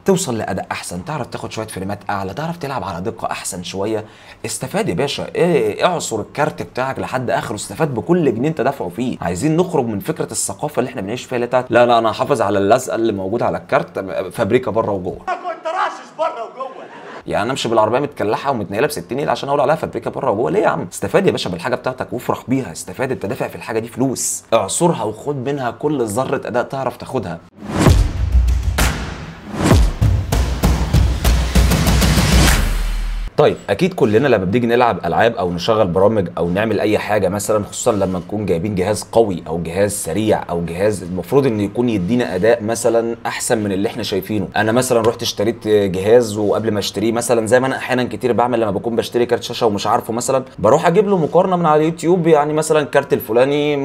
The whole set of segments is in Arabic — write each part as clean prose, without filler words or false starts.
توصل لاداء احسن، تعرف تاخد شويه فريمات اعلى، تعرف تلعب على دقه احسن شويه. استفاد يا باشا، اعصر الكارت بتاعك لحد اخره، استفاد بكل جنيه انت دافعه فيه. عايزين نخرج من فكره الثقافه اللي احنا بنعيش فيها اللي بتاعت لا انا هحافظ على اللزقه اللي موجوده على الكارت، فابريكا بره وجوه. كنت راشش بره وجوه. يعني انا امشي بالعربيه متكلحه ومتنيله ب 60 نيل عشان اقول عليها فابريكا بره وجوه؟ ليه يا عم؟ استفاد يا باشا بالحاجه بتاعتك وافرح بيها، استفاد، انت دافع في الحاجه دي فلوس، اعصرها وخد منها كل ذره اداء تعرف تاخدها. طيب اكيد كلنا لما بنيجي نلعب العاب او نشغل برامج او نعمل اي حاجه مثلا، خصوصا لما نكون جايبين جهاز قوي او جهاز سريع او جهاز المفروض ان يكون يدينا اداء مثلا احسن من اللي احنا شايفينه. انا مثلا رحت اشتريت جهاز، وقبل ما اشتريه مثلا زي ما انا احيانا كتير بعمل لما بكون بشتري كارت شاشه ومش عارفه، مثلا بروح اجيب له مقارنه من على اليوتيوب، يعني مثلا الكارت الفلاني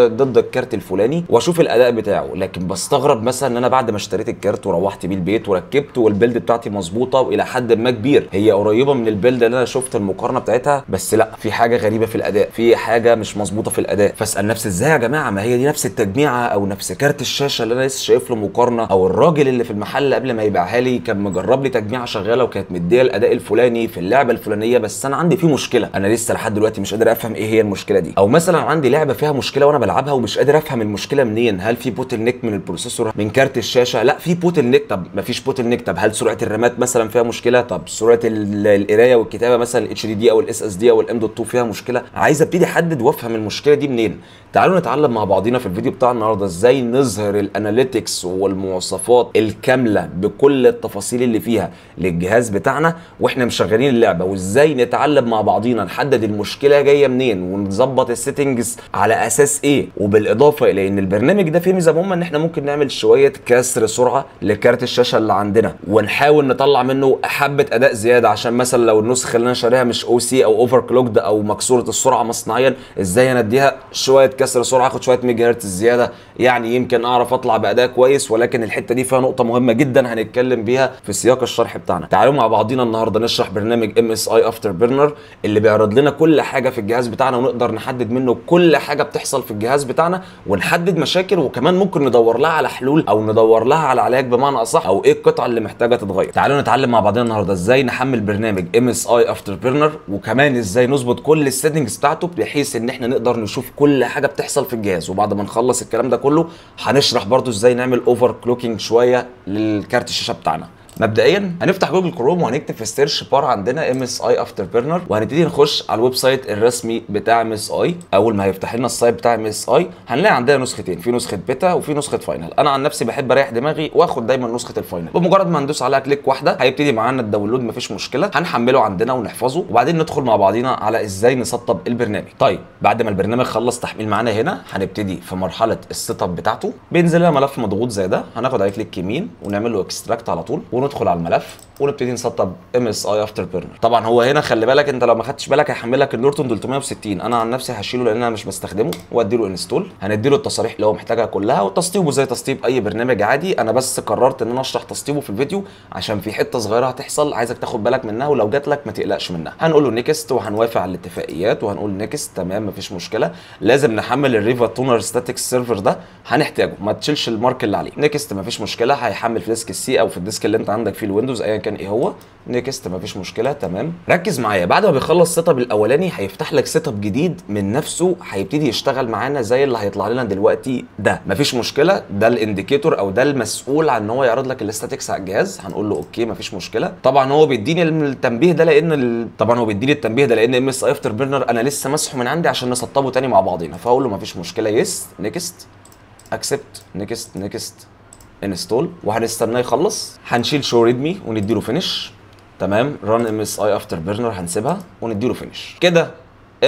ضد الكارت الفلاني واشوف الاداء بتاعه. لكن بستغرب مثلا ان انا بعد ما اشتريت الكارت وروحت بيه البيت وركبته والبيلد بتاعتي مظبوطه والى حد ما كبير هي قريبه من البيلد اللي انا شفت المقارنه بتاعتها، بس لا في حاجه غريبه في الاداء، في حاجه مش مظبوطه في الاداء. فاسال نفسي ازاي يا جماعه؟ ما هي دي نفس التجميعه او نفس كارت الشاشه اللي انا لسه شايف له مقارنه، او الراجل اللي في المحل قبل ما يبيعها لي كان مجرب لي تجميعه شغاله وكانت مديه الاداء الفلاني في اللعبه الفلانيه، بس انا عندي فيه مشكله، انا لسه لحد دلوقتي مش قادر افهم ايه هي المشكله دي. او مثلا عندي لعبه فيها مشكله وانا بلعبها ومش قادر افهم المشكله منين، هل في بوتل نيك من البروسيسور من كارت الشاشه؟ لا في بوتل نيك. طب ما فيش بوتل نيك، طب هل سرعه الرامات مثلا فيها مشكله؟ طب سرعه القرايه والكتابه مثلا الاتش دي دي او الاس اس دي او الام دوت 2 فيها مشكله؟ عايز ابتدي احدد وافهم المشكله دي منين. تعالوا نتعلم مع بعضينا في الفيديو بتاع النهارده ازاي نظهر الاناليتكس والمواصفات الكامله بكل التفاصيل اللي فيها للجهاز بتاعنا واحنا مشغلين اللعبه، وازاي نتعلم مع بعضينا نحدد المشكله جايه منين ونظبط السيتنجز على اساس ايه. وبالاضافه الى ان البرنامج ده فيه ميزه مهمه ان احنا ممكن نعمل شويه كسر سرعه لكارت الشاشه اللي عندنا ونحاول نطلع منه حبه اداء زياده، عشان مثلا لو النسخه اللي انا شاريها مش او سي او اوفر كلوكد او مكسوره السرعه مصنعيا، ازاي انا اديها شويه كسر سرعه اخد شويه ميجا هرتز زياده، يعني يمكن اعرف اطلع باداء كويس. ولكن الحته دي فيها نقطه مهمه جدا هنتكلم بيها في سياق الشرح بتاعنا. تعالوا مع بعضينا النهارده نشرح برنامج ام اس اي افتر بيرنر اللي بيعرض لنا كل حاجه في الجهاز بتاعنا ونقدر نحدد منه كل حاجه بتحصل في الجهاز بتاعنا ونحدد مشاكل، وكمان ممكن ندور لها على حلول او ندور لها على علاج بمعنى اصح، او ايه القطعه اللي محتاجه تتغير. تعالوا نتعلم مع بعضنا النهارده ازاي نحمل برنامج ام اس اي افتر بيرنر، وكمان ازاي نظبط كل السيتنجز بتاعته بحيث ان احنا نقدر نشوف كل حاجه بتحصل في الجهاز. وبعد ما نخلص الكلام ده كله هنشرح برضو ازاي نعمل اوفر كلوكينج شويه للكارت الشاشه بتاعنا. مبدئيا هنفتح جوجل كروم وهنكتب في السيرش بار عندنا ام اس اي افتر بيرنر، وهنبتدي نخش على الويب سايت الرسمي بتاع ام اس اي. اول ما هيفتح لنا السايت بتاع ام اس اي هنلاقي عندنا نسختين، في نسخه بيتا وفي نسخه فاينل. انا عن نفسي بحب اريح دماغي واخد دايما نسخه الفاينل. بمجرد ما ندوس عليها كليك واحده هيبتدي معانا الداونلود، مفيش مشكله، هنحمله عندنا ونحفظه وبعدين ندخل مع بعضينا على ازاي نسطب البرنامج. طيب بعد ما البرنامج خلص تحميل معانا هنا هنبتدي في مرحله السيت اب بتاعته. بينزل لنا ملف مضغوط زي ده، هناخد عليه كليك يمين ونعمل له اكستراكت على طول وندخل على الملف ونبتدي نسطب ام اس اي افتر بيرنر. طبعا هو هنا خلي بالك انت لو ما خدتش بالك هيحمل لك النورتون 360. انا عن نفسي هشيله لان انا مش بستخدمه وادي له انستول. هندي له التصاريح اللي هو محتاجها كلها، وتسطيبه زي تسطيب اي برنامج عادي. انا بس قررت ان انا اشرح تسطيبه في الفيديو عشان في حته صغيره هتحصل عايزك تاخد بالك منها، ولو جات لك ما تقلقش منها. هنقول له نيكست وهنوافق على الاتفاقيات وهنقول نيكست تمام مفيش مشكله. لازم نحمل الريفا تونر ستاتيك سيرفر ده، هنحتاجه، ما تشيلش المارك اللي عليه. نيكست مفيش مشكله، هيحمل في ديسك السي او في الديسك اللي انت عندك فيه الويندوز ايا كان ايه هو. نيكست مفيش مشكله تمام. ركز معايا، بعد ما بيخلص سيت اب الاولاني هيفتح لك سيت اب جديد من نفسه هيبتدي يشتغل معانا زي اللي هيطلع لنا دلوقتي ده. مفيش مشكله، ده الانديكيتور او ده المسؤول عن ان هو يعرض لك الاستاتيكس على الجهاز. هنقول له اوكي مفيش مشكله. طبعا هو بيديني التنبيه ده لان ام اس اي افتر بيرنر انا لسه مسحه من عندي عشان نسطبه تاني مع بعضينا. فاقول له مفيش مشكله، يس نيكست اكسبت نيكست انستول، وهنستناه يخلص. هنشيل شو ريدمي ونديله فينش. تمام. ران ام اس اي افتر بيرنر هنسيبها ونديله فينش. كده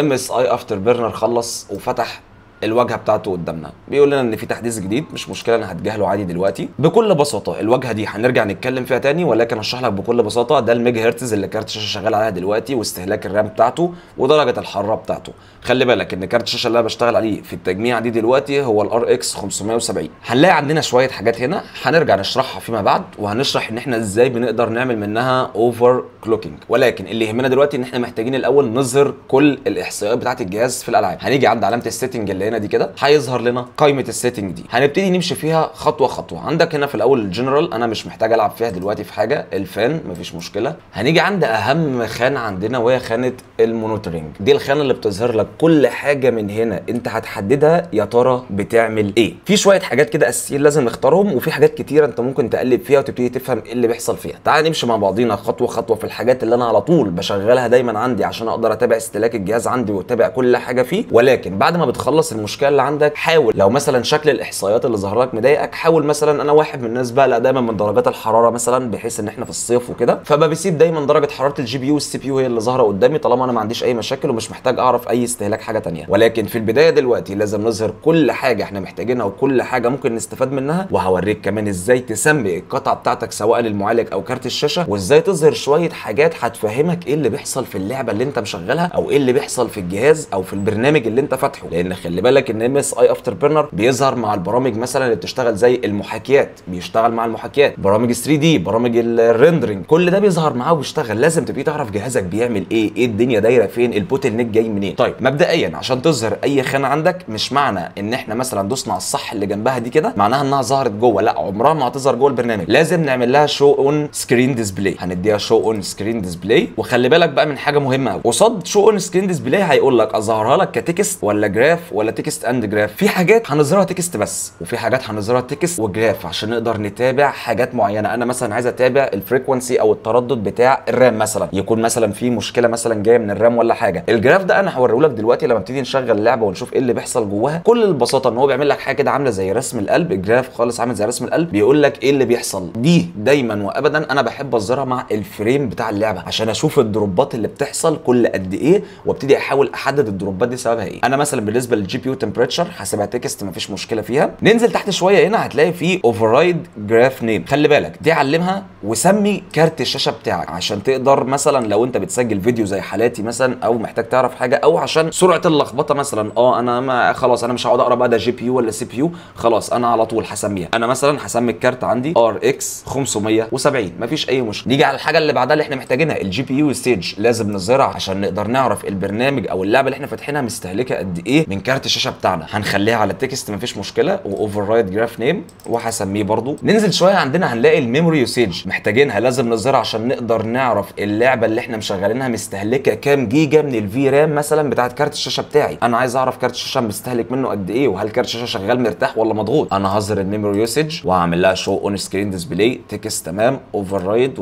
ام اس اي افتر بيرنر خلص وفتح الواجهه بتاعته قدامنا. بيقول لنا ان في تحديث جديد، مش مشكله انا هتجاهله عادي دلوقتي. بكل بساطه الواجهه دي هنرجع نتكلم فيها تاني، ولكن اشرح لك بكل بساطه ده الميجا هرتز اللي كارت الشاشه شغال عليها دلوقتي، واستهلاك الرام بتاعته ودرجه الحراره بتاعته. خلي بالك ان كارت الشاشه اللي انا بشتغل عليه في التجميع دي دلوقتي هو الار اكس 570. هنلاقي عندنا شويه حاجات هنا هنرجع نشرحها فيما بعد، وهنشرح ان احنا ازاي بنقدر نعمل منها اوفر كلوكينج. ولكن اللي يهمنا دلوقتي ان احنا محتاجين الاول نظهر كل الاحصائيات بتاعه الجهاز في الالعاب. هنيجي عند علامه السيتنج اللي اللي هنا دي كده هيظهر لنا قائمه السيتنج دي، هنبتدي نمشي فيها خطوه خطوه. عندك هنا في الاول الجنرال، انا مش محتاج العب فيها دلوقتي في حاجه. الفان مفيش مشكله. هنيجي عند اهم خانه عندنا وهي خانه المونيتورنج. دي الخانه اللي بتظهر لك كل حاجه من هنا انت هتحددها يا ترى بتعمل ايه. في شويه حاجات كده اساسيين لازم نختارهم، وفي حاجات كتيره انت ممكن تقلب فيها وتبتدي تفهم ايه اللي بيحصل فيها. تعال نمشي مع بعضينا خطوه خطوه في الحاجات اللي انا على طول بشغلها دايما عندي عشان اقدر اتابع استهلاك الجهاز عندي واتابع كل حاجه فيه. ولكن بعد ما بتخلص المشكله اللي عندك، حاول لو مثلا شكل الاحصائيات اللي ظهر لك مضايقك، حاول مثلا، انا واحد من الناس بقلق دايما من درجات الحراره مثلا، بحيث ان احنا في الصيف وكده، فبسيب دايما درجه حراره الجي بي يو والسي بي يو هي اللي ظاهره قدامي طالما انا ما عنديش اي مشاكل ومش محتاج اعرف اي استهلاك حاجه ثانيه. ولكن في البدايه دلوقتي لازم نظهر كل حاجه احنا محتاجينها وكل حاجه ممكن نستفاد منها، وهوريك كمان ازاي تسمي القطعه بتاعتك سواء للمعالج او كارت الشاشه، وازاي تظهر شويه حاجات هتفهمك ايه اللي بيحصل في اللعبه اللي انت مشغلها او ايه اللي بيحصل في الجهاز او في البرنامج اللي انت فاتحه. لان خلي بالك ان MSI افتر بيرنر بيظهر مع البرامج مثلا اللي بتشتغل زي المحاكيات، بيشتغل مع المحاكيات، برامج 3 دي، برامج الريندرنج، كل ده بيظهر معاه وبيشتغل. لازم تبتدي تعرف جهازك بيعمل ايه الدنيا دايره فين، البوتل نيك جاي منين. طيب مبدئيا عشان تظهر اي خانه عندك، مش معنى ان احنا مثلا دوسنا على الصح اللي جنبها دي كده معناها انها ظهرت جوه، لا، عمرها ما هتظهر جوه البرنامج. لازم نعمل لها شو اون سكرين ديسبلاي، هنديها شو اون سكرين ديسبلاي. وخلي بالك بقى من حاجه مهمه قوي، قصاد شو اون سكرين ديسبلاي هيقول لك اظهرها لك كتكست ولا جراف ولا تكست اند جراف. في حاجات هنظهرها تكست بس، وفي حاجات هنظهرها تكست وجراف عشان نقدر نتابع حاجات معينه. انا مثلا عايز اتابع الفريكونسي او التردد بتاع الرام مثلا، يكون مثلا في مشكله مثلا جايه من الرام ولا حاجه. الجراف ده انا هوريه لك دلوقتي لما نبتدي نشغل اللعبه ونشوف ايه اللي بيحصل جواها. كل البساطه ان هو بيعمل لك حاجه كده عامله زي رسم القلب، الجراف خالص عامل زي رسم القلب، بيقول لك ايه اللي بيحصل. دي دايما وابدا انا بحب اظهرها مع الفريم بتاع اللعبه عشان اشوف الدروبات اللي بتحصل كل قد ايه، وابتدي احاول احدد الدروبات دي سببها ايه. انا مثلا بالنسبه للجي بي يو تمبريتشر حاسبها تكست مفيش مشكله فيها. ننزل تحت شويه هنا هتلاقي في اوفررايد جراف نيم، خلي بالك دي علمها وسمي كارت الشاشه بتاعك عشان تقدر مثلا لو انت بتسجل فيديو زي حالاتي مثلا او محتاج تعرف حاجه، او عشان سرعه اللخبطه مثلا. انا ما خلاص انا مش هقعد اقرا بقى ده جي بي يو ولا سي بي يو، خلاص انا على طول هسميها. انا مثلا هسمي الكارت عندي RX 570 مفيش اي مشكله. نيجي على الحاجه اللي بعدها اللي احنا محتاجينها، الجي بي يو ستيج، لازم نظهرها عشان نقدر نعرف البرنامج او اللعبه اللي احنا فاتحينها مستهلكه قد ايه من كارت الشاشه بتاعنا. هنخليها على التكست مفيش مشكله، واوفررايد جراف نيم وهسميه برضو. ننزل شويه عندنا هنلاقي الميموري يوسيج، محتاجينها لازم نظهرها عشان نقدر نعرف اللعبه اللي احنا مشغلينها مستهلكه كام جيجا من الفي رام مثلا بتاعت كارت الشاشه بتاعي. انا عايز اعرف كارت الشاشه مستهلك منه قد ايه، وهل كارت الشاشه شغال مرتاح ولا مضغوط. انا هظهر الميموري يوسيج وهعمل لها شو اون سكرين ديسبلاي تكست تمام، اوفررايد،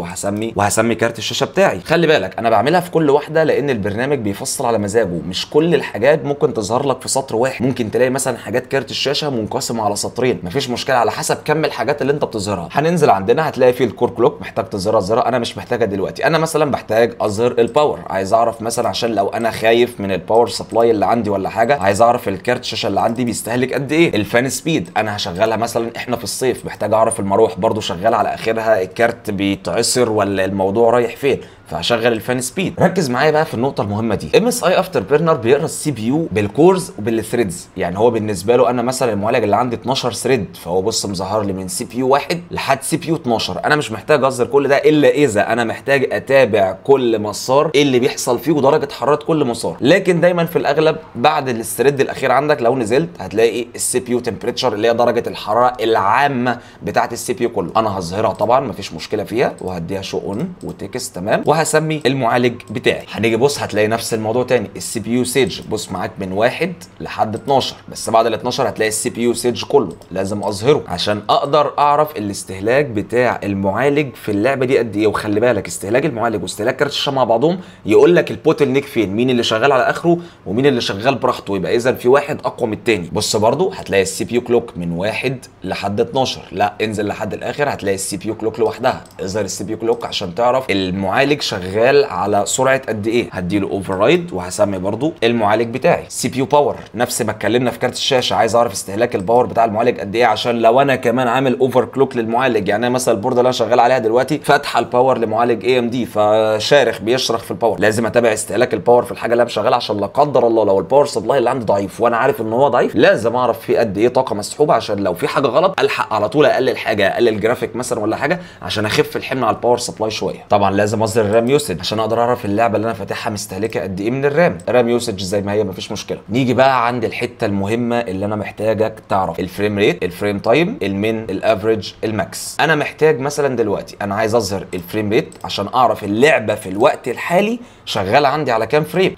وهسمي كارت الشاشه بتاعي. خلي بالك انا بعملها في كل واحده لان البرنامج بيفصل على مزاجه، مش كل الحاجات ممكن تظهر لك في سطر واحد، ممكن تلاقي مثلا حاجات كارت الشاشه منقسمه على سطرين، مفيش مشكله على حسب كم الحاجات اللي انت بتظهرها. هننزل عندنا هتلاقي فيه الكور كلوك، محتاج تظهرها، انا مش محتاجها دلوقتي. انا مثلا بحتاج اظهر الباور، عايز اعرف مثلا عشان لو انا خايف من الباور سبلاي اللي عندي ولا حاجه، عايز اعرف الكارت الشاشه اللي عندي بيستهلك قد ايه. الفان سبيد انا هشغلها مثلا، احنا في الصيف محتاج اعرف المروح برضو شغاله على اخرها، الكارت بيتعصر ولا الموضوع رايح فين، فهشغل الفان سبيد. ركز معايا بقى في النقطه المهمه دي. MSI افتر بيرنر بيقرا السي بي يو بالكورز وبالثريدز، يعني هو بالنسبه له انا مثلا المعالج اللي عندي 12 ثريد، فهو بص مظهر لي من سي بي يو 1 لحد سي بي يو 12. انا مش محتاج اظهر كل ده الا اذا انا محتاج اتابع كل مسار ايه اللي بيحصل فيه ودرجه حراره كل مسار. لكن دايما في الاغلب بعد الثريد الاخير عندك لو نزلت هتلاقي السي بي يو تمبريتشر اللي هي درجه الحراره العامه بتاعه السي بي يو كله. انا هظهرها طبعا مفيش مشكله فيها، وهديها شو اون وتكست تمام، وهسمي المعالج بتاعي. هنيجي بص هتلاقي نفس الموضوع تاني، السي بي يو سيج بص معاك من 1 لحد 12، بس بعد ال 12 هتلاقي السي بي يو سيج كله لازم اظهره عشان اقدر اعرف الاستهلاك بتاع المعالج في اللعبه دي قد ايه. وخلي بالك استهلاك المعالج واستهلاك كارت الشاشه مع بعضهم يقول لك البوتل نيك فين، مين اللي شغال على اخره ومين اللي شغال براحته، يبقى اذا في واحد اقوى من التاني. بص برضو هتلاقي السي بي يو كلوك من 1 لحد 12، لا انزل لحد الاخر هتلاقي السي بي يو كلوك لوحدها، اظهر السي بي يو كلوك عشان تعرف المعالج شغال على سرعه قد ايه. هديله اوفررايد وهسمي برضو المعالج بتاعي. سي بي يو باور نفس ما اتكلمنا في كارت الشاشه، عايز اعرف استهلاك الباور بتاع المعالج قد ايه عشان لو انا كمان عامل اوفر كلوك للمعالج، يعني انا مثلا البورده اللي انا شغال عليها دلوقتي فاتحه الباور لمعالج اي ام دي فشارخ بيشرخ في الباور، لازم اتابع استهلاك الباور في الحاجه اللي انا شغالها عشان لا قدر الله لو الباور سبلاي اللي عندي ضعيف وانا عارف ان هو ضعيف لازم اعرف فيه قد ايه طاقه مسحوبه عشان لو في حاجه غلط الحق على طول اقلل حاجه، اقلل جرافيك مثلا ولا حاجه عشان اخف الحمل على الباور سبلاي شويه. طبعا لازم اظهر الرام يوسج عشان اقدر اعرف اللعبه اللي انا فاتحها مستهلكه قد ايه من الرام. الرام يوسج زي ما هي مفيش مشكله. نيجي بقى عند الحته المهمه اللي انا محتاجك تعرف: الفريم ريت، الفريم تايم، المين، الافريج، الماكس. انا محتاج مثلا دلوقتي انا عايز اظهر الفريم ريت عشان اعرف اللعبه في الوقت الحالي شغاله عندي على كام فريم.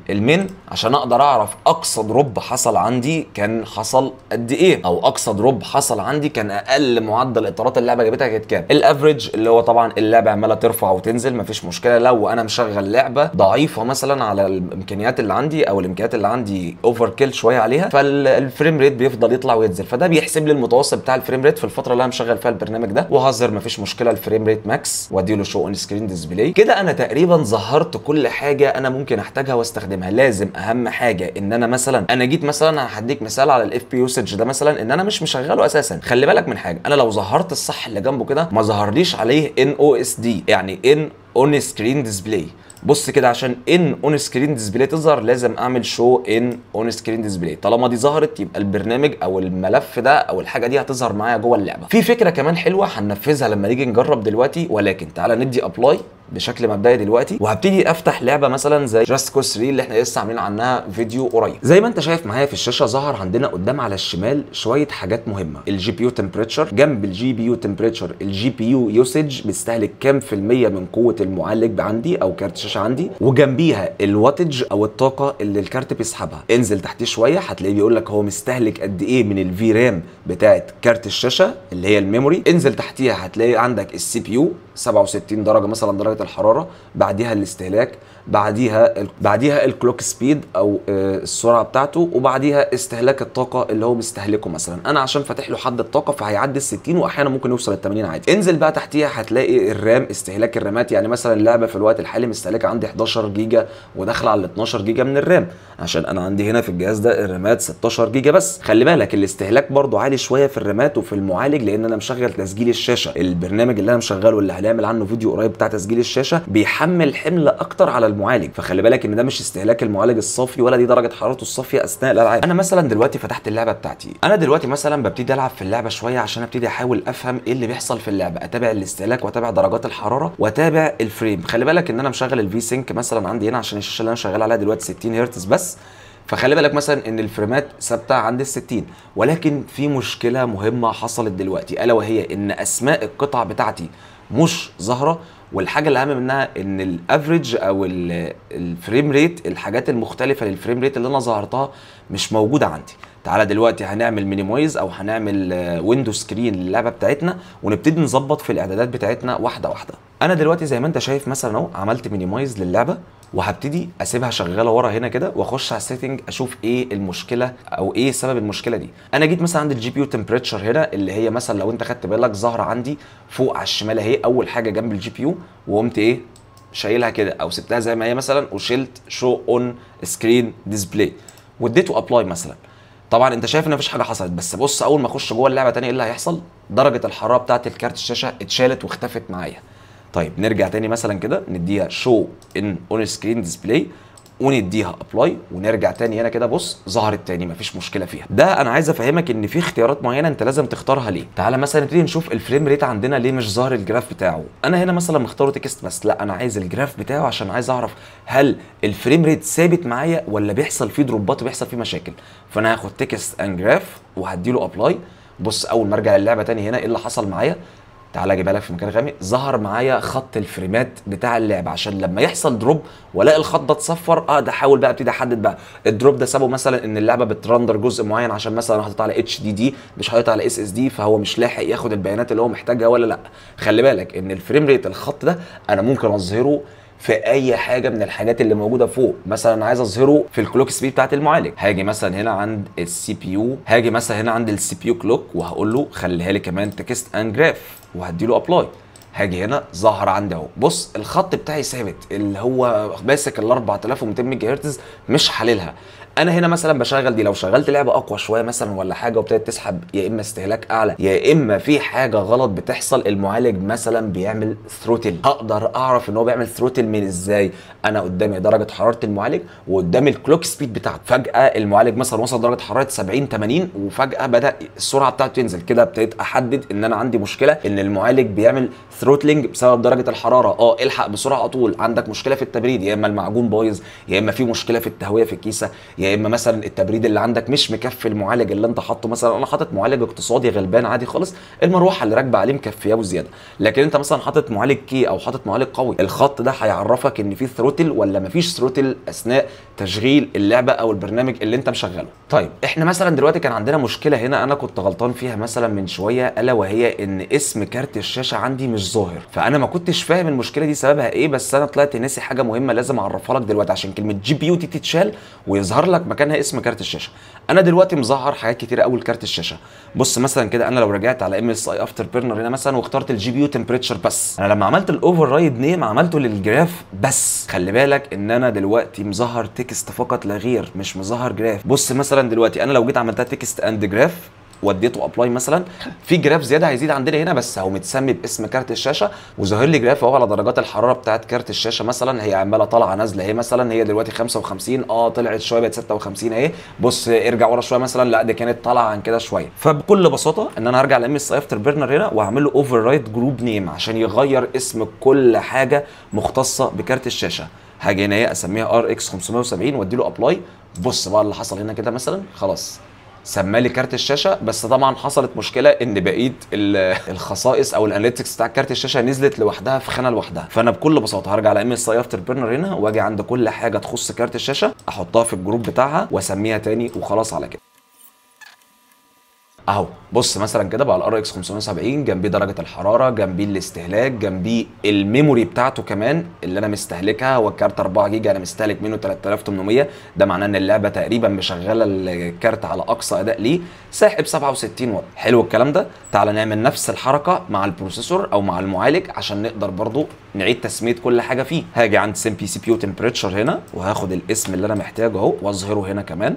المين عشان اقدر اعرف اقصى دروب حصل عندي كان حصل قد ايه، او اقصى دروب حصل عندي كان اقل معدل اطارات اللعبه جابتها كانت كام. الافريج اللي هو طبعا اللعبه عماله ترفع وتنزل مفيش مشكله. لو انا مشغل لعبه ضعيفه مثلا على الامكانيات اللي عندي او الامكانيات اللي عندي اوفر كيل شويه عليها، فالفريم ريت بيفضل يطلع وينزل، فده بيحسب لي المتوسط بتاع الفريم ريت في الفتره اللي انا مشغل فيها البرنامج ده. وهظهر مفيش مشكله الفريم ريت ماكس واديله شو اون سكرين ديسبلاي. كده انا تقريبا ظهرت كل حاجه انا ممكن احتاجها واستخدمها. لازم اهم حاجه ان انا مثلا جيت مثلا هديك مثال على الاف بي يوسج ده مثلا ان انا مش مشغله اساسا. خلي بالك من حاجه، انا لو ظهرت الصح اللي جنبه كده ما ظهرليش عليه ان او اس دي، يعني ان اون سكرين ديسبلاي. بص كده، عشان ان اون سكرين ديسبلاي تظهر لازم اعمل شو ان اون سكرين ديسبلاي. طالما دي ظهرت يبقى البرنامج او الملف ده او الحاجه دي هتظهر معايا جوه اللعبه. في فكره كمان حلوه هننفذها لما نيجي نجرب دلوقتي، ولكن تعالى ندي ابلاي بشكل مبدئي دلوقتي، وهبتدي افتح لعبه مثلا زي جاست كوز 3 اللي احنا لسه عاملين عنها فيديو قريب. زي ما انت شايف معايا في الشاشه ظهر عندنا قدام على الشمال شويه حاجات مهمه: الجي بي يو تمبريتشر. جنب الجي بي يو تمبريتشر الجي بي يو يوسج بيستهلك كام في الميه من قوه المعالج عندي او كارت الشاشه عندي، وجنبيها الواتج او الطاقه اللي الكارت بيسحبها. انزل تحتيه شويه هتلاقيه بيقول لك هو مستهلك قد ايه من الفي رام بتاعت كارت الشاشه اللي هي الميموري. انزل تحتيها هتلاقي عندك السي بي يو 67 درجه مثلا درجه الحراره، بعديها الاستهلاك، بعديها الكلوك سبيد او السرعه بتاعته، وبعديها استهلاك الطاقه اللي هو مستهلكه. مثلا انا عشان فاتح له حد الطاقه فهيعدي ال 60 واحيانا ممكن يوصل ل 80 عادي. انزل بقى تحتيها هتلاقي الرام، استهلاك الرامات. يعني مثلا اللعبه في الوقت الحالي مستهلكه عندي 11 جيجا وداخله على 12 جيجا من الرام، عشان انا عندي هنا في الجهاز ده الرامات 16 جيجا بس. خلي بالك الاستهلاك برضو عالي شويه في الرامات وفي المعالج، لان انا مشغل تسجيل الشاشه. البرنامج اللي انا مشغله اللي هنعمل عنه فيديو قريب بتاع تسجيل الشاشه بيحمل حمل اكتر على المعالج، فخلي بالك ان ده مش استهلاك المعالج الصافي ولا دي درجه حرارته الصافيه اثناء الالعاب. انا مثلا دلوقتي فتحت اللعبه بتاعتي، انا دلوقتي مثلا ببتدي العب في اللعبه شويه عشان ابتدي احاول افهم ايه اللي بيحصل في اللعبه، اتابع الاستهلاك واتابع درجات الحراره واتابع الفريم. خلي بالك ان انا مشغل الفي سينك مثلا عندي هنا عشان الشاشه اللي انا شغال عليها دلوقتي 60 هرتز بس، فخلي بالك مثلا ان الفريمات ثابته عند ال 60. ولكن في مشكله مهمه حصلت دلوقتي، الا وهي ان اسماء القطع بتاعتي مش ظاهره، والحاجه الاهم منها ان الافريج او الفريم ريت، الحاجات المختلفه للفريم ريت اللي انا ظهرتها مش موجوده عندي. تعالى دلوقتي هنعمل مينيمايز او هنعمل ويندو سكرين للعبه بتاعتنا ونبتدي نظبط في الاعدادات بتاعتنا واحده واحده. انا دلوقتي زي ما انت شايف مثلا اهو عملت مينيمايز للعبه، وهبتدي اسيبها شغاله ورا هنا كده واخش على السيتنج اشوف ايه المشكله او ايه سبب المشكله دي. انا جيت مثلا عند الجي بي يو تمبريتشر هنا اللي هي مثلا لو انت خدت بالك ظاهره عندي فوق على الشمال اهي اول حاجه جنب الجي بي يو، وقمت ايه شايلها كده او سبتها زي ما هي مثلا وشلت شو اون سكرين ديسبلاي واديته ابلاي مثلا. طبعا انت شايف ان مفيش حاجه حصلت، بس بص اول ما اخش جوه اللعبه تاني ايه اللي هيحصل؟ درجه الحراره بتاعت الكارت الشاشه اتشالت واختفت معايا. طيب نرجع تاني مثلا كده نديها شو ان اون سكرين ديسبلاي ونديها ابلاي ونرجع تاني هنا كده بص ظهرت تاني مفيش مشكله فيها. ده انا عايز افهمك ان في اختيارات معينه انت لازم تختارها ليه. تعالى مثلا نبتدي نشوف الفريم ريت عندنا ليه مش ظاهر الجراف بتاعه. انا هنا مثلا مختاره تكست بس، لا انا عايز الجراف بتاعه عشان عايز اعرف هل الفريم ريت ثابت معايا ولا بيحصل فيه دروبات وبيحصل فيه مشاكل. فانا هاخد تكست اند جراف وهديله ابلاي. بص اول ما ارجع للعبه تاني هنا ايه اللي حصل معايا؟ تعالى اجيبها لك في مكان غامق. ظهر معايا خط الفريمات بتاع اللعبه عشان لما يحصل دروب والاقي الخط ده اتصفر ده احاول بقى ابتدي احدد بقى الدروب ده سببه مثلا ان اللعبه بترندر جزء معين عشان مثلا حاطط على اتش دي دي مش حاطط على اس اس دي فهو مش لاحق ياخد البيانات اللي هو محتاجها ولا لا. خلي بالك ان الفريم ريت الخط ده انا ممكن اظهره في اي حاجه من الحاجات اللي موجوده فوق. مثلا عايز اظهره في الكلوك سبيد بتاعت المعالج، هاجي مثلا هنا عند السي بي يو، هاجي مثلا هنا عند السي بي يو كلوك وهقول له خليها لي كمان تكست اند جراف وهدي له ابلاي. هاجي هنا ظهر عندي اهو بص الخط بتاعي ثابت اللي هو ماسك ال 4200 ميجا هرتز مش حللها. انا هنا مثلا بشغل دي، لو شغلت لعبه اقوى شويه مثلا ولا حاجه وابتدت تسحب يا اما استهلاك اعلى يا اما في حاجه غلط بتحصل، المعالج مثلا بيعمل ثروتل. هقدر اعرف ان هو بيعمل ثروتل من ازاي؟ انا قدامي درجه حراره المعالج وقدامي الكلوك سبيد بتاعته. فجاه المعالج مثلا وصل درجه حراره 70 80 وفجاه بدا السرعه بتاعته تنزل، كده ابتديت احدد ان انا عندي مشكله، ان المعالج بيعمل ثروتلينج بسبب درجه الحراره. الحق بسرعه على طول، عندك مشكله في التبريد، يا اما المعجون بايظ يا اما في مشكله في التهويه في الكيسه، يا اما مثلا التبريد اللي عندك مش مكفي المعالج اللي انت حاطه. مثلا انا حاطط معالج اقتصادي غلبان عادي خالص، المروحه اللي راكبه عليه مكفياه وزياده، لكن انت مثلا حاطط معالج كي او حاطط معالج قوي، الخط ده هيعرفك ان في ثروتل ولا مفيش ثروتل اثناء تشغيل اللعبه او البرنامج اللي انت مشغله. طيب احنا مثلا دلوقتي كان عندنا مشكله هنا انا كنت غلطان فيها مثلا من شويه، الا وهي ان اسم كارت الشاشه عندي مش ظاهر، فانا ما كنتش فاهم المشكله دي سببها ايه، بس انا طلعت ناسي حاجه مهمه لازم اعرفها لك دلوقتي عشان كلمه جي بي يو دي تتشال ويظهر لك مكانها اسم كارت الشاشه. انا دلوقتي مظهر حاجات كتيره قوي لكارت الشاشه. بص مثلا كده، انا لو رجعت على ام اس اي افتر بيرنر هنا مثلا واخترت الجي بي يو تمبريتشر بس، انا لما عملت الاوفر رايد نيم عملته للجراف بس. خلي بالك ان انا دلوقتي مظهر تكست فقط لا غير، مش مظهر جراف. بص مثلا دلوقتي انا لو جيت عملتها تكست اند جراف وديته ابلاي مثلا، في جراف زياده هيزيد عندنا هنا بس هو متسمي باسم كارت الشاشه وظاهر لي جراف اهو على درجات الحراره بتاعت كارت الشاشه. مثلا هي عماله طالعه نازله اهي، مثلا هي دلوقتي 55 طلعت شويه بقت 56 اهي. بص ارجع ورا شويه مثلا، لا دي كانت طالعه عن كده شويه. فبكل بساطه ان انا هرجع لام اس اي افتر بيرنر هنا واعمل له اوفر رايت جروب نيم عشان يغير اسم كل حاجه مختصه بكارت الشاشه. هاجي هنا ايه اسميها ار اكس 570 وادي له ابلاي. بص بقى اللي حصل هنا كده مثلا، خلاص سمالي كارت الشاشه، بس طبعا حصلت مشكله ان بقيه الخصائص او الاناليتكس بتاع كارت الشاشه نزلت لوحدها في خانه لوحدها. فانا بكل بساطه هرجع على ام اس اي افتر بيرنر هنا واجي عند كل حاجه تخص كارت الشاشه احطها في الجروب بتاعها واسميها تاني وخلاص على كده اهو. بص مثلا كده بقى الار اكس 570 جنبيه درجه الحراره، جنبيه الاستهلاك، جنبيه الميموري بتاعته كمان اللي انا مستهلكها. هو الكارت 4 جيجا انا مستهلك منه 3800، ده معناه ان اللعبه تقريبا مشغله الكارت على اقصى اداء ليه، ساحب 67 واط. حلو الكلام ده. تعال نعمل نفس الحركه مع البروسيسور او مع المعالج عشان نقدر برضو نعيد تسميه كل حاجه فيه. هاجي عند سي بي يو تمبريتشر هنا وهاخد الاسم اللي انا محتاجه اهو واظهره هنا كمان،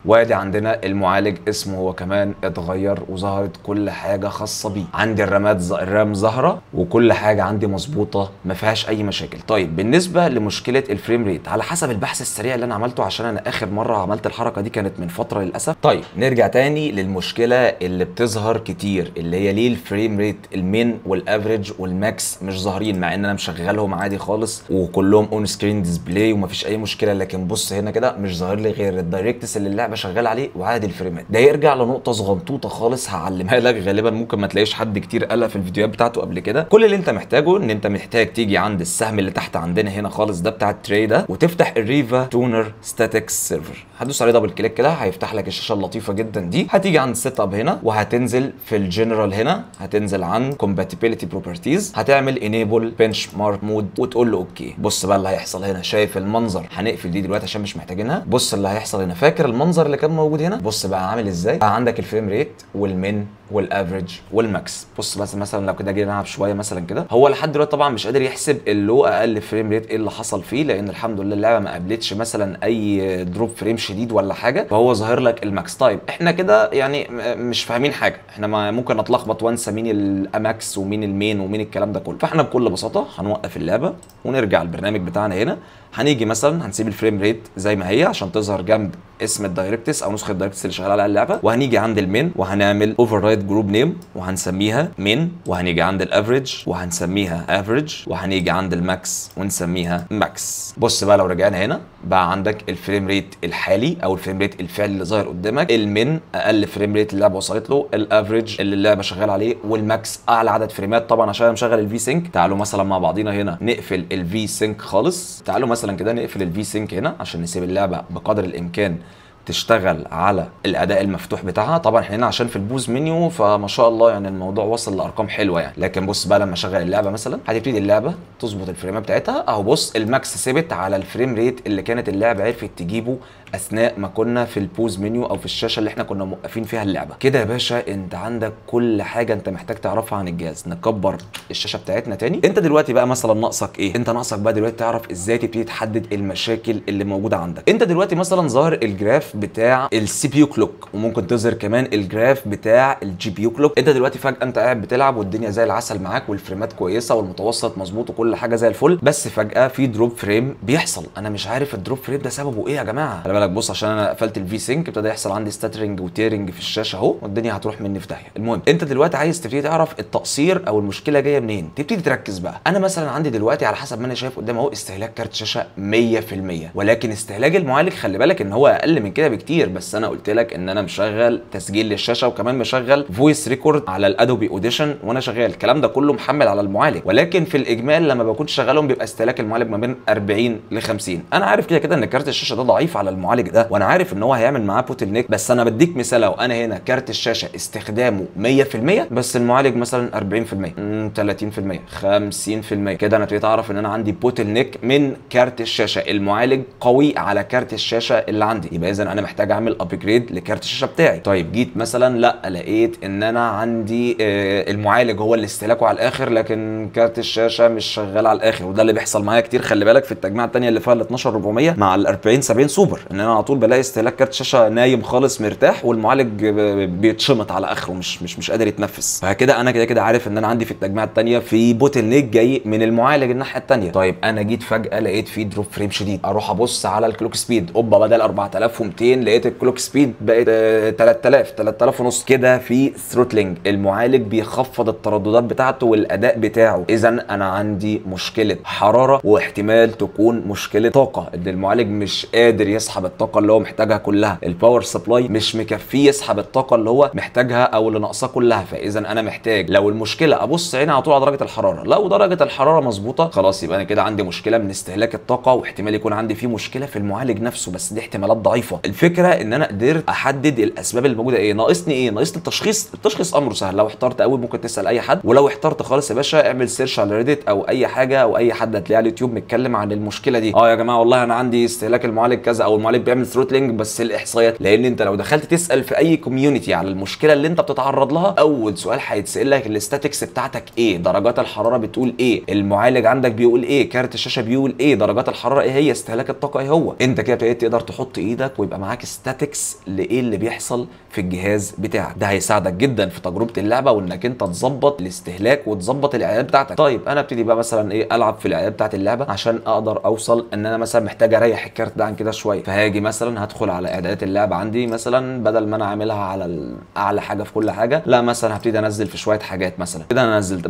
وادي عندنا المعالج اسمه هو كمان اتغير وظهرت كل حاجه خاصه بيه. عندي الرام ظاهره وكل حاجه عندي مظبوطه ما فيهاش اي مشاكل. طيب بالنسبه لمشكله الفريم ريت على حسب البحث السريع اللي انا عملته، عشان انا اخر مره عملت الحركه دي كانت من فتره للاسف. طيب نرجع تاني للمشكله اللي بتظهر كتير، اللي هي ليه الفريم ريت المين والافريج والماكس مش ظاهرين مع ان انا مشغلهم عادي خالص وكلهم اون سكرين ديسبلاي ومفيش اي مشكله، لكن بص هنا كده مش ظاهر لي غير الدايركتس اللي اللعبه شغال عليه وعادي الفريمات. ده يرجع لنقطه صغنطوطه خالص هعلمها لك، غالبا ممكن ما تلاقيش حد كتير قالها في الفيديوهات بتاعته قبل كده. كل اللي انت محتاجه ان انت محتاج تيجي عند السهم اللي تحت عندنا هنا خالص ده بتاع التري ده، وتفتح الريفا تونر ستاتكس سيرفر. هتدوس عليه دبل كليك كده هيفتح لك الشاشه اللطيفه جدا دي. هتيجي عند السيت اب هنا وهتنزل في الجنرال هنا، هتنزل عن compatibility properties، هتعمل enable benchmark mode وتقول له اوكي. بص بقى اللي هيحصل هنا، شايف المنظر؟ هنقفل دي دلوقتي عشان مش محتاجينها. بص اللي هيحصل هنا، فاكر المنظر اللي كان موجود هنا؟ بص بقى عامل ازاي؟ بقى عندك الفريم ريت والمين والافريج والماكس. بص بس مثلا لو كده جينا نلعب شويه مثلا كده، هو لحد دلوقتي طبعا مش قادر يحسب اللو اقل فريم ريت ايه اللي حصل فيه، لان الحمد لله اللعبه ما قابلتش مثلا اي دروب فريم شديد ولا حاجه، فهو ظاهر لك الماكس. طيب احنا كده يعني مش فاهمين حاجه، احنا ما ممكن نتلخبط وانسى مين الاماكس ومين المين ومين الكلام ده كله. فاحنا بكل بساطه هنوقف اللعبه ونرجع البرنامج بتاعنا هنا. هنيجي مثلا هنسيب الفريم ريت زي ما هي عشان تظهر جنب اسم الدايركتس او نسخه الدايركتس اللي شغاله على اللعبه، وهنيجي عند المين وهنعمل اوفر رايت جروب نيم وهنسميها مين، وهنيجي عند الافريج وهنسميها افريج، وهنيجي عند الماكس ونسميها ماكس. بص بقى لو رجعنا هنا بقى عندك الفريم ريت الحالي او الفريم ريت الفعلي اللي ظاهر قدامك، المين اقل فريم ريت اللعبه وصلت له، الافريج اللي اللعبه شغاله عليه، والماكس اعلى عدد فريمات طبعا عشان انا مشغل الفي سينك. تعالوا مثلا مع بعضينا هنا نقفل الفي سينك خالص. تعالوا مثلا كده نقفل الفي سينك هنا عشان نسيب اللعبه بقدر الامكان تشتغل على الاداء المفتوح بتاعها. طبعا احنا هنا عشان في البوز منيو فما شاء الله يعني الموضوع وصل لارقام حلوه يعني، لكن بص بقى لما اشغل اللعبه مثلا هتبتدي اللعبه تظبط الفريمات بتاعتها اهو. بص الماكس ثبت على الفريم ريت اللي كانت اللعبه عرفت تجيبه اثناء ما كنا في البوز منيو او في الشاشه اللي احنا كنا موقفين فيها اللعبه. كده يا باشا انت عندك كل حاجه انت محتاج تعرفها عن الجهاز. نكبر الشاشه بتاعتنا تاني. انت دلوقتي بقى مثلا ناقصك ايه؟ انت ناقصك بقى دلوقتي تعرف ازاي تبتدي تحدد المشاكل اللي موجوده عندك. انت دلوقتي مثلا ظاهر الجراف بتاع السي بي يو كلوك، وممكن تظهر كمان الجراف بتاع الجي بي يو كلوك. انت دلوقتي فجاه انت قاعد بتلعب والدنيا زي العسل معاك والفريمات كويسه والمتوسط مظبوط وكل حاجه زي الفل، بس فجاه في دروب فريم بيحصل. انا مش عارف الدروب فريم ده سببه ايه يا جماعه. خلي بالك بص، عشان انا قفلت الفي سينك ابتدى يحصل عندي ستاترنج وتيرنج في الشاشه اهو، والدنيا هتروح مني في داهيه. المهم انت دلوقتي عايز تبتدي تعرف التقصير او المشكله جايه منين، تبتدي تركز بقى. انا مثلا عندي دلوقتي على حسب ما انا شايف قدام اهو استهلاك كارت شاشه 100%، ولكن استهلاك المعالج خلي بالك ان هو اقل من كده بكتير. بس انا قلت لك ان انا مشغل تسجيل للشاشه وكمان مشغل فويس ريكورد على الادوبي اوديشن وانا شغال، الكلام ده كله محمل على المعالج. ولكن في الاجمال لما بكون شغالهم بيبقى استهلاك المعالج ما بين 40 ل 50. انا عارف كده كده ان كارت الشاشه ده ضعيف على المعالج ده، وانا عارف ان هو هيعمل معاه بوتل نيك. بس انا بديك مثال، لو انا هنا كارت الشاشه استخدامه 100% بس المعالج مثلا 40%، 30%، 50%، كده انا ابتديت اعرف ان انا عندي بوتل نيك من كارت الشاشه. المعالج قوي على كارت الشاشه اللي عندي، يبقى اذا انا محتاج اعمل ابجريد لكارت الشاشه بتاعي. طيب جيت مثلا لا لقيت ان انا عندي المعالج هو اللي استهلاكه على الاخر لكن كارت الشاشه مش شغال على الاخر، وده اللي بيحصل معايا كتير. خلي بالك في التجميعه الثانيه اللي فيها ال 12400 مع ال 4070 سوبر، ان انا على طول بلاقي استهلاك كارت شاشه نايم خالص مرتاح والمعالج بيتشمط على اخره، مش قادر يتنفس. فكده انا كده عارف ان انا عندي في التجميعه الثانيه في بوتل نيك جاي من المعالج الناحيه الثانيه. طيب انا جيت فجاه لقيت في دروب فريم شديد، اروح ابص على الكلوك سبيد، اوبا بدل 4200 لقيت الكلوك سبيد بقت 3000 ونص. كده في ثروتلينج، المعالج بيخفض الترددات بتاعته والاداء بتاعه. اذا انا عندي مشكله حراره، واحتمال تكون مشكله طاقه، ان المعالج مش قادر يسحب الطاقه اللي هو محتاجها كلها، الباور سبلاي مش مكفيه يسحب الطاقه اللي هو محتاجها او اللي ناقصاه كلها. فاذا انا محتاج لو المشكله ابص عيني على طول على درجه الحراره، لو درجه الحراره مظبوطه خلاص يبقى انا كده عندي مشكله من استهلاك الطاقه، واحتمال يكون عندي فيه مشكله في المعالج نفسه، بس دي احتمالات ضعيفه. الفكره ان انا قدرت احدد الاسباب اللي موجوده ايه. ناقصني ايه؟ ناقصني التشخيص امره سهل. لو احترت قوي ممكن تسال اي حد، ولو احترت خالص يا باشا اعمل سيرش على ريديت او اي حاجه، او اي حد هتلاقيه على اليوتيوب متكلم عن المشكله دي. يا جماعه والله انا عندي استهلاك المعالج كذا، او المعالج بيعمل ثروتلينج، بس الاحصائيات. لان انت لو دخلت تسال في اي كوميونتي على المشكله اللي انت بتتعرض لها، اول سؤال هيتسال لك الاستاتكس بتاعتك ايه، درجات الحراره بتقول ايه، المعالج عندك بيقول ايه، كارت الشاشه بيقول ايه، درجات الحراره ايه هي، استهلاك الطاقه ايه هو. انت كده ابتديت تقدر تحط ايدك ويبقى معاك ستاتكس لايه اللي بيحصل في الجهاز بتاعك. ده هيساعدك جدا في تجربه اللعبه، وانك انت تظبط الاستهلاك وتظبط الاعدادات بتاعتك. طيب انا ابتدي بقى مثلا ايه، العب في الاعدادات بتاعت اللعبه عشان اقدر اوصل ان انا مثلا محتاج اريح الكارت ده عن كده شويه. فهاجي مثلا هدخل على اعدادات اللعبه عندي، مثلا بدل ما انا عاملها على اعلى حاجه في كل حاجه، لا مثلا هبتدي انزل في شويه حاجات. مثلا كده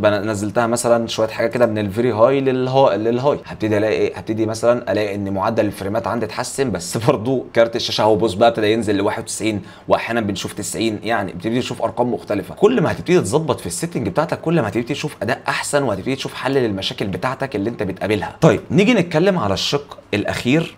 انا نزلتها مثلا شويه حاجات كده من الفيري هاي للهاي. هبتدي الاقي ايه، هبتدي مثلا الاقي ان معدل الفريمات عندي اتحسن، بس برضو كارت الشاشه هو بص بقى ابتدى ينزل ل 91 واحيانا بنشوف 90، يعني بتبتدي تشوف ارقام مختلفه. كل ما هتبتدي تظبط في السيتنج بتاعتك كل ما هتبتدي تشوف اداء احسن، وهتبتدي تشوف حل للمشاكل بتاعتك اللي انت بتقابلها. طيب نيجي نتكلم على الشق الاخير،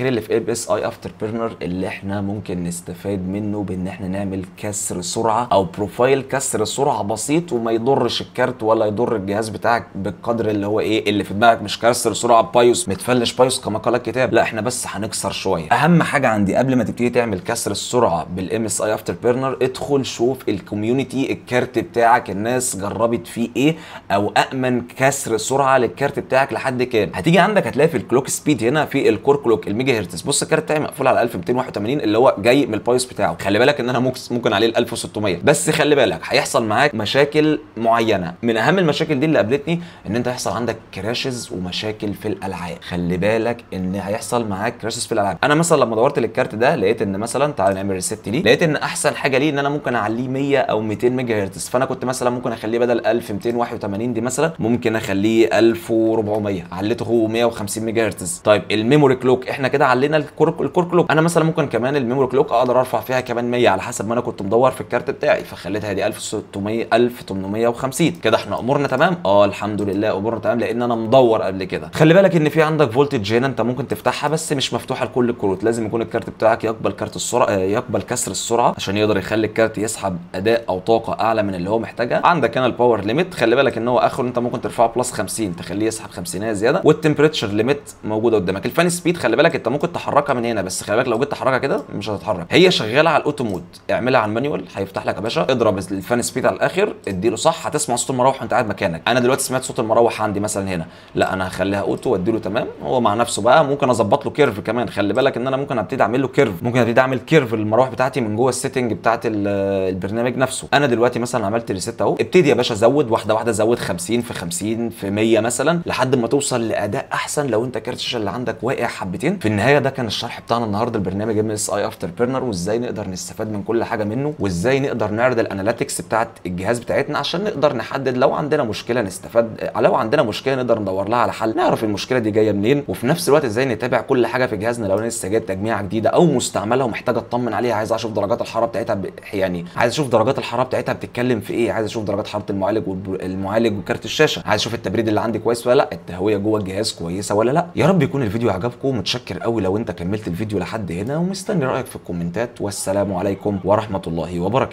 اللي في ام اس اي افتر بيرنر، اللي احنا ممكن نستفاد منه بان احنا نعمل كسر سرعه او بروفايل كسر سرعه بسيط، وما يضرش الكارت ولا يضر الجهاز بتاعك بالقدر اللي هو ايه اللي في دماغك. مش كسر سرعه بايوس متفلش بايوس كما قال الكتاب، لا احنا بس هنكسر شويه. اهم حاجه عندي قبل ما تبتدي تعمل كسر السرعه بالام اس اي افتر بيرنر، ادخل شوف الكوميونتي، الكارت بتاعك الناس جربت فيه ايه، او امن كسر سرعه للكارت بتاعك لحد كام. هتيجي عندك هتلاقي في الكلوك سبيد هنا في الكور كلوك الميجا هرتز. بص الكارت بتاعي مقفول على 1281 اللي هو جاي من البايوس بتاعه. خلي بالك ان انا ممكن عليه ال 1600، بس خلي بالك هيحصل معاك مشاكل معينه. من اهم المشاكل دي اللي قابلتني ان انت هيحصل عندك كراشز ومشاكل في الالعاب. خلي بالك ان هيحصل معاك كراشز في الالعاب. انا مثلا لما دورت للكارت ده لقيت ان مثلا تعال نعمل ريست ليه، لقيت ان احسن حاجه ليه ان انا ممكن اعليه 100 او 200 ميجا هرتز. فانا كنت مثلا ممكن اخليه بدل 1281 دي مثلا ممكن اخليه 1400، عليته هو 150 ميجا هرتز. طيب الميموري كلوك احنا كده علينا الكور كلوك، انا مثلا ممكن كمان الميموري كلوك اقدر ارفع فيها كمان 100 على حسب ما انا كنت مدور في الكارت بتاعي، فخليتها دي 1600 1850. كده احنا امورنا تمام. الحمد لله امورنا تمام لان انا مدور قبل كده. خلي بالك ان في عندك فولتج هنا انت ممكن تفتحها بس مش مفتوحه لكل الكروت، لازم يكون الكارت بتاعك يقبل كارت السرعه، يقبل كسر السرعه عشان يقدر يخلي الكارت يسحب اداء او طاقه اعلى من اللي هو محتاجها. عندك هنا الباور ليميت، خلي بالك ان هو اخره انت ممكن ترفعه بلس 50 تخليه يسحب 50 زياده، والتمبريتشر ليميت ليميت موجوده قدامك. الفان سبيد خلي بالك انت ممكن تحركها من هنا، بس خلي بالك لو جيت تحركها كده مش هتتحرك. هي شغاله على الاوتو مود، اعملها على المانيوال هيفتح لك يا باشا، اضرب الفان سبيد على الاخر، اديله صح، هتسمع صوت المراوح وانت قاعد مكانك. انا دلوقتي سمعت صوت المراوح عندي مثلا هنا، لا انا هخليها اوتو واديله تمام، هو مع نفسه بقى. ممكن اظبط له كيرف كمان، خلي بالك ان انا ممكن ابتدي اعمل له كيرف، ممكن ابتدي اعمل كيرف للمراوح بتاعتي من جوه السيتنج بتاعت البرنامج نفسه. انا دلوقتي مثلا عملت ريست اهو، ابتدي يا باشا زود واحده واحده، زود 50 في 50 في 100 مثلا لحد ما توصل لاداء احسن لو انت كارت الشاشه اللي عندك واقع حبتين. في النهايه ده كان الشرح بتاعنا النهارده البرنامج MSI افتر بيرنر، وازاي نقدر نستفاد من كل حاجه منه، وازاي نقدر نعرض الاناليتكس بتاعت الجهاز بتاعتنا عشان نقدر نحدد لو عندنا مشكله نستفاد، لو عندنا مشكله نقدر ندور لها على حل، نعرف المشكله دي جايه منين، وفي نفس الوقت ازاي نتابع كل حاجه في جهازنا لو انا لسه جايب تجميعه جديده او مستعمله ومحتاج اطمن عليها، عايز اشوف درجات الحراره بتاعتها يعني عايز اشوف درجات الحراره بتاعتها بتتكلم في ايه، عايز اشوف درجات حراره المعالج وكارت الشاشه، عايز اشوف التبريد اللي عندي كويس ولا لا، التهويه جوه الجهاز كويسه ولا لا. يا رب يكون الفيديو عجبكم، متشكر قوي لو انت كملت الفيديو لحد هنا، ومستني رايك في الكومنتات، والسلام عليكم ورحمه الله وبركاته.